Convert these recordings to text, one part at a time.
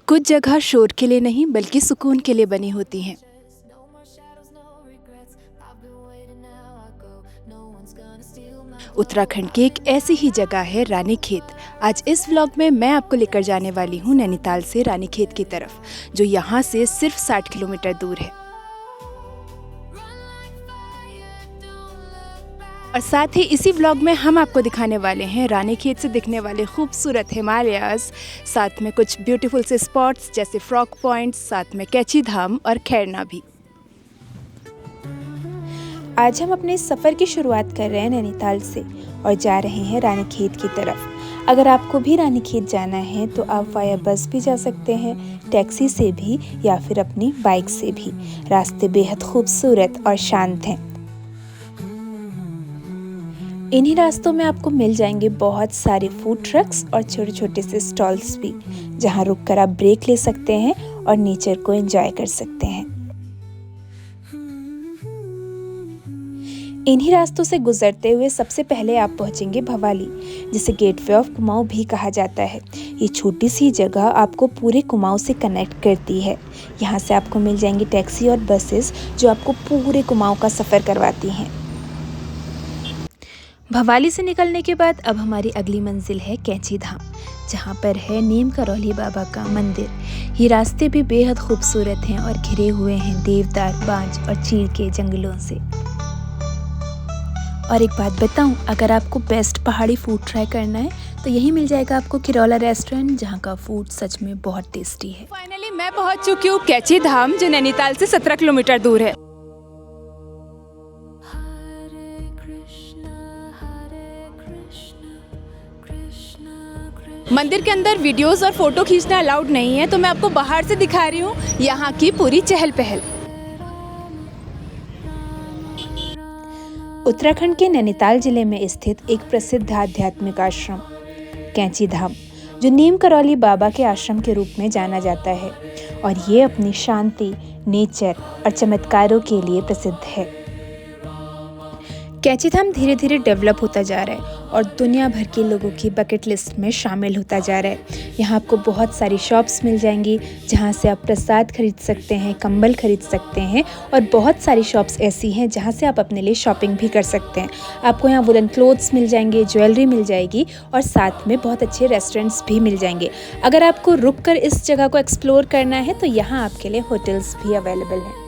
कुछ जगह शोर के लिए नहीं बल्कि सुकून के लिए बनी होती हैं। उत्तराखंड की एक ऐसी ही जगह है रानीखेत। आज इस व्लॉग में मैं आपको लेकर जाने वाली हूँ नैनीताल से रानीखेत की तरफ, जो यहाँ से सिर्फ 60 किलोमीटर दूर है। और साथ ही इसी व्लॉग में हम आपको दिखाने वाले हैं रानीखेत से दिखने वाले खूबसूरत हिमालयाज़, साथ में कुछ ब्यूटीफुल से स्पॉट्स जैसे फ्रॉक पॉइंट, साथ में कैची धाम और खैरना भी। आज हम अपने सफ़र की शुरुआत कर रहे हैं नैनीताल से और जा रहे हैं रानीखेत की तरफ। अगर आपको भी रानीखेत जाना है तो आप वाया बस भी जा सकते हैं, टैक्सी से भी या फिर अपनी बाइक से भी। रास्ते बेहद खूबसूरत और शांत हैं। इन्हीं रास्तों में आपको मिल जाएंगे बहुत सारे फूड ट्रक्स और छोटे छोटे से स्टॉल्स भी, जहां रुककर आप ब्रेक ले सकते हैं और नेचर को एंजॉय कर सकते हैं। इन्हीं रास्तों से गुजरते हुए सबसे पहले आप पहुंचेंगे भवाली, जिसे गेटवे ऑफ कुमाऊं भी कहा जाता है। ये छोटी सी जगह आपको पूरे कुमाऊं से कनेक्ट करती है। यहाँ से आपको मिल जाएंगी टैक्सी और बसेस जो आपको पूरे कुमाऊं का सफ़र करवाती हैं। भवाली से निकलने के बाद अब हमारी अगली मंजिल है कैची धाम, जहाँ पर है नीम करौली बाबा का मंदिर। ये रास्ते भी बेहद खूबसूरत हैं और घिरे हुए हैं देवदार, बांज और चीड़ के जंगलों से। और एक बात बताऊं, अगर आपको बेस्ट पहाड़ी फूड ट्राई करना है तो यही मिल जाएगा आपको किरौला रेस्टोरेंट, जहाँ का फूड सच में बहुत टेस्टी है। फाइनली मैं पहुँच चुकी हूँ कैची धाम, जो नैनीताल से 17 किलोमीटर दूर है। मंदिर के अंदर वीडियोस और फोटो खींचना अलाउड नहीं है, तो मैं आपको बाहर से दिखा रही हूँ यहाँ की पूरी चहल पहल। उत्तराखंड के नैनीताल जिले में स्थित एक प्रसिद्ध आध्यात्मिक आश्रम कैची धाम, जो नीम करौली बाबा के आश्रम के रूप में जाना जाता है, और ये अपनी शांति, नेचर और चमत्कारों के लिए प्रसिद्ध है। कैची धाम धीरे धीरे डेवलप होता जा रहा है और दुनिया भर के लोगों की बकेट लिस्ट में शामिल होता जा रहा है। यहाँ आपको बहुत सारी शॉप्स मिल जाएंगी, जहाँ से आप प्रसाद खरीद सकते हैं, कंबल खरीद सकते हैं, और बहुत सारी शॉप्स ऐसी हैं जहाँ से आप अपने लिए शॉपिंग भी कर सकते हैं। आपको यहाँ वुलन क्लोथ्स मिल जाएंगे, ज्वेलरी मिल जाएगी, और साथ में बहुत अच्छे रेस्टोरेंट्स भी मिल जाएंगे। अगर आपको रुक कर इस जगह को एक्सप्लोर करना है तो यहाँ आपके लिए होटल्स भी अवेलेबल हैं।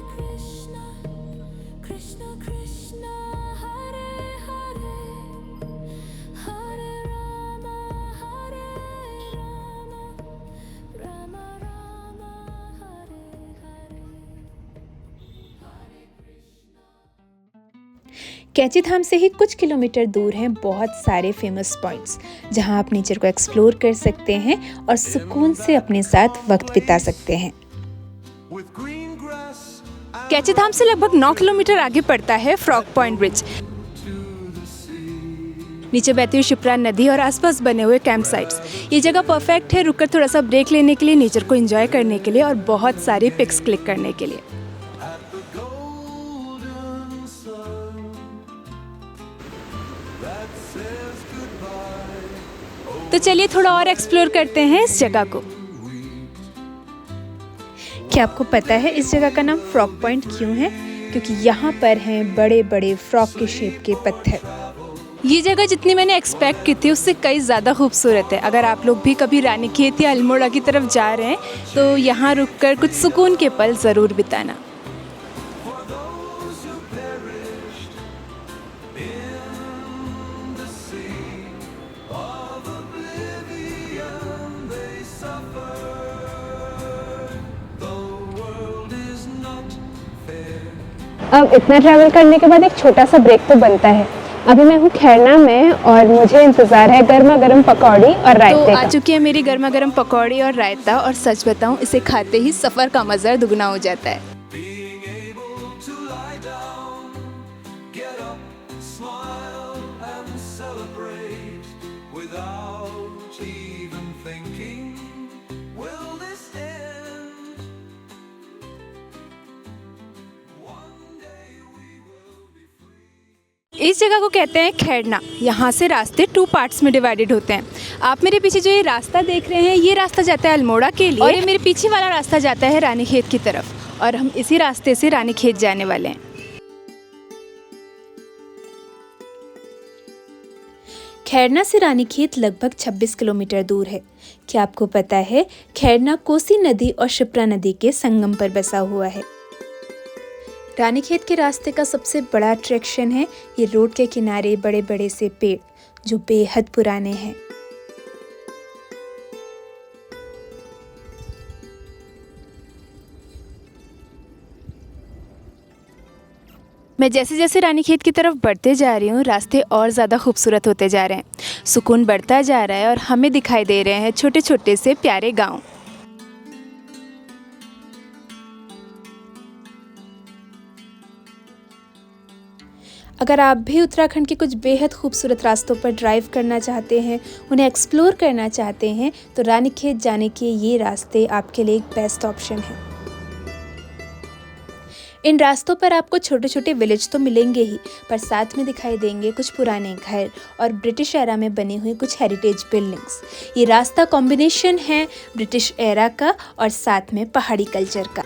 कैची धाम से ही कुछ किलोमीटर दूर हैं बहुत सारे फेमस पॉइंट्स, जहां आप नेचर को एक्सप्लोर कर सकते हैं और सुकून से अपने साथ वक्त बिता सकते हैं। कैची धाम से लगभग 9 किलोमीटर आगे पड़ता है फ्रॉक पॉइंट ब्रिज। नीचे बहती हुई शिप्रा नदी और आसपास बने हुए कैंप साइट्स। ये जगह परफेक्ट है रुककर थोड़ा सा ब्रेक लेने के लिए, नेचर को एंजॉय करने के लिए और बहुत सारे पिक्स क्लिक करने के लिए। तो चलिए थोड़ा और एक्सप्लोर करते हैं इस जगह को। क्या आपको पता है इस जगह का नाम फ्रॉक पॉइंट क्यों है? क्योंकि यहाँ पर हैं बड़े बड़े फ्रॉक के शेप के पत्थर। ये जगह जितनी मैंने एक्सपेक्ट की थी उससे कई ज़्यादा खूबसूरत है। अगर आप लोग भी कभी रानीखेत या अल्मोड़ा की तरफ जा रहे हैं तो यहाँ रुककर कुछ सुकून के पल ज़रूर बिताना। अब इतना ट्रैवल करने के बाद एक छोटा सा ब्रेक तो बनता है। अभी मैं हूँ खैरना में और मुझे इंतज़ार है गर्मा गर्म पकौड़ी और रायते तो का। आ चुकी है मेरी गर्मा गर्म पकौड़ी और रायता, और सच बताऊँ इसे खाते ही सफ़र का मज़ा दुगना हो जाता है। इस जगह को कहते हैं खैरना। यहाँ से रास्ते 2 पार्ट्स में डिवाइडेड होते हैं। आप मेरे पीछे जो ये रास्ता देख रहे हैं, ये रास्ता जाता है अल्मोड़ा के लिए और ये मेरे पीछे वाला रास्ता जाता है रानीखेत की तरफ, और हम इसी रास्ते से रानीखेत जाने वाले हैं। खैरना से रानीखेत लगभग 26 किलोमीटर दूर है। क्या आपको पता है, खैरना कोसी नदी और शिप्रा नदी के संगम पर बसा हुआ है। रानीखेत के रास्ते का सबसे बड़ा अट्रैक्शन है ये रोड के किनारे बड़े बड़े से पेड़ जो बेहद पुराने हैं। मैं जैसे जैसे रानीखेत की तरफ बढ़ते जा रही हूँ, रास्ते और ज़्यादा खूबसूरत होते जा रहे हैं। सुकून बढ़ता जा रहा है और हमें दिखाई दे रहे हैं छोटे छोटे से प्यारे गांव। अगर आप भी उत्तराखंड के कुछ बेहद खूबसूरत रास्तों पर ड्राइव करना चाहते हैं, उन्हें एक्सप्लोर करना चाहते हैं, तो रानीखेत जाने के ये रास्ते आपके लिए एक बेस्ट ऑप्शन है। इन रास्तों पर आपको छोटे छोटे विलेज तो मिलेंगे ही, पर साथ में दिखाई देंगे कुछ पुराने घर और ब्रिटिश एरा में बनी हुई कुछ हेरिटेज बिल्डिंग्स। ये रास्ता कॉम्बिनेशन है ब्रिटिश एरा का और साथ में पहाड़ी कल्चर का।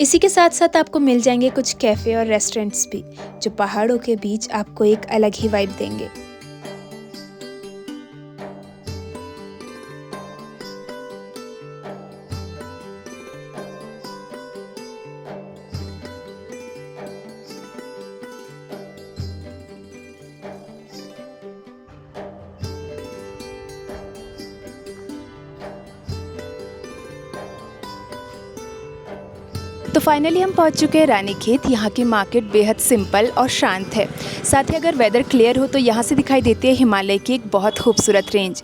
इसी के साथ साथ आपको मिल जाएंगे कुछ कैफ़े और रेस्टोरेंट्स भी, जो पहाड़ों के बीच आपको एक अलग ही वाइब देंगे। तो फाइनली हम पहुंच चुके हैं रानीखेत। यहाँ की मार्केट बेहद सिंपल और शांत है। साथ ही अगर वेदर क्लियर हो तो यहाँ से दिखाई देती है हिमालय की एक बहुत खूबसूरत रेंज।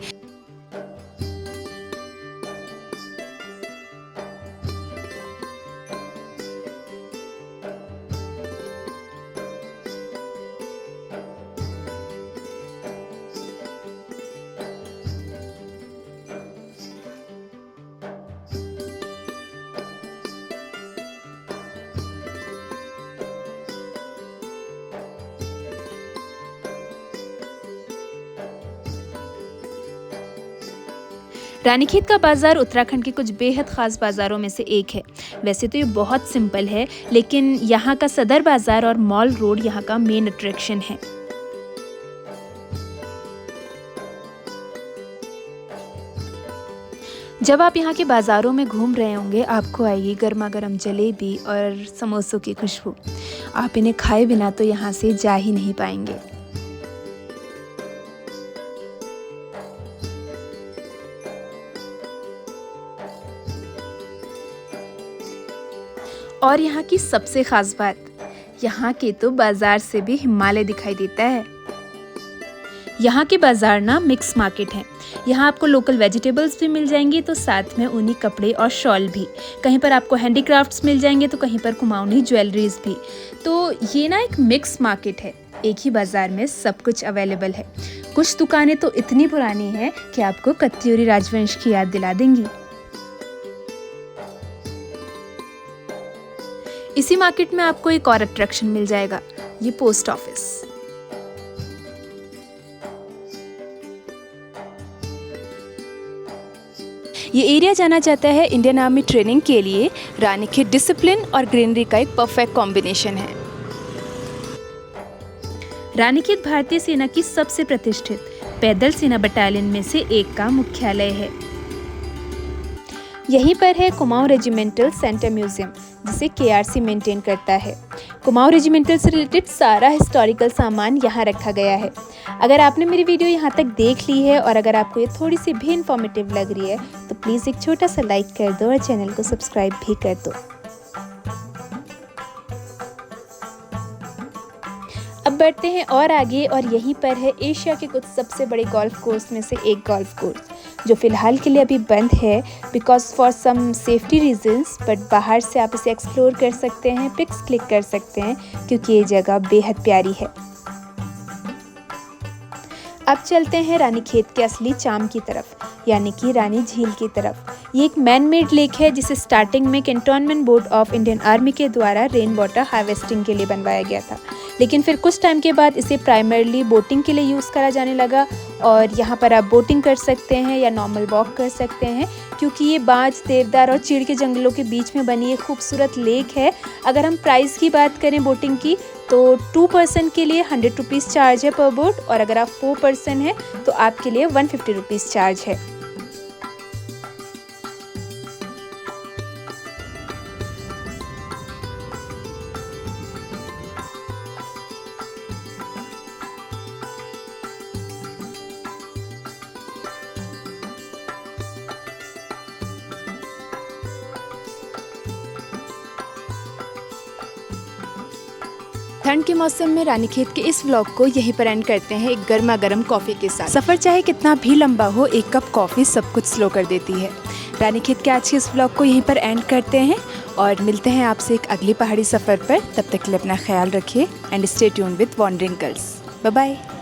रानीखेत का बाज़ार उत्तराखंड के कुछ बेहद ख़ास बाज़ारों में से एक है। वैसे तो ये बहुत सिंपल है, लेकिन यहाँ का सदर बाज़ार और मॉल रोड यहाँ का मेन अट्रैक्शन है। जब आप यहाँ के बाज़ारों में घूम रहे होंगे, आपको आएगी गर्मा गर्म जलेबी और समोसों की खुशबू। आप इन्हें खाए बिना तो यहाँ से जा ही नहीं पाएंगे। और यहाँ की सबसे ख़ास बात, यहाँ के तो बाज़ार से भी हिमालय दिखाई देता है। यहाँ के बाज़ार ना मिक्स मार्केट है। यहाँ आपको लोकल वेजिटेबल्स भी मिल जाएंगी, तो साथ में ऊनी कपड़े और शॉल भी। कहीं पर आपको हैंडीक्राफ्ट्स मिल जाएंगे तो कहीं पर कुमाऊनी ज्वेलरीज भी। तो ये ना एक मिक्स मार्केट है, एक ही बाज़ार में सब कुछ अवेलेबल है। कुछ दुकानें तो इतनी पुरानी हैं कि आपको कत्यूरी राजवंश की याद दिला देंगी। इसी मार्केट में आपको एक और अट्रैक्शन मिल जाएगा, ये पोस्ट ऑफिस। ये एरिया जाना जाता है इंडियन आर्मी ट्रेनिंग के लिए। रानीखेत डिसिप्लिन और ग्रीनरी का एक परफेक्ट कॉम्बिनेशन है। रानीखेत भारतीय सेना की सबसे प्रतिष्ठित पैदल सेना बटालियन में से एक का मुख्यालय है। यहीं पर है कुमाऊं रेजिमेंटल सेंटर म्यूजियम, जिसे केआरसी मेंटेन करता है। कुमाऊं रेजिमेंटल से रिलेटेड सारा हिस्टोरिकल सामान यहाँ रखा गया है। अगर आपने मेरी वीडियो यहाँ तक देख ली है और अगर आपको ये थोड़ी सी भी इंफॉर्मेटिव लग रही है, तो प्लीज़ एक छोटा सा लाइक कर दो और चैनल को सब्सक्राइब भी कर दो। अब बढ़ते हैं और आगे, और यहीं पर है एशिया के कुछ सबसे बड़े गोल्फ कोर्स में से एक गोल्फ कोर्स। जो फ़िलहाल के लिए अभी बंद है because for some safety reasons, but बाहर से आप इसे एक्सप्लोर कर सकते हैं, पिक्स क्लिक कर सकते हैं क्योंकि ये जगह बेहद प्यारी है। अब चलते हैं रानीखेत के असली चाम की तरफ, यानी कि रानी झील की तरफ। ये एक मैन मेड लेक है जिसे स्टार्टिंग में cantonment board of Indian army के द्वारा रेन वाटर हार्वेस्टिंग के लिए बनवाया गया था, लेकिन फिर कुछ टाइम के बाद इसे प्राइमरली बोटिंग के लिए यूज़ करा जाने लगा और यहाँ पर आप बोटिंग कर सकते हैं या नॉर्मल वॉक कर सकते हैं क्योंकि ये बांज, देवदार और चीड़ के जंगलों के बीच में बनी एक खूबसूरत लेक है। अगर हम प्राइस की बात करें बोटिंग की तो 2 पर्सन के लिए 100 रुपीज़ चार्ज है पर बोट, और अगर आप 4 पर्सन हैं तो आपके लिए 150 रुपीज़ चार्ज है। ठंड के मौसम में रानीखेत के इस व्लॉग को यहीं पर एंड करते हैं एक गर्मा गर्म कॉफ़ी के साथ। सफ़र चाहे कितना भी लंबा हो, एक कप कॉफ़ी सब कुछ स्लो कर देती है। रानीखेत के आज के इस व्लॉग को यहीं पर एंड करते हैं और मिलते हैं आपसे एक अगली पहाड़ी सफ़र पर। तब तक के लिए अपना ख्याल रखिए and stay tuned with wandering girls. Bye bye.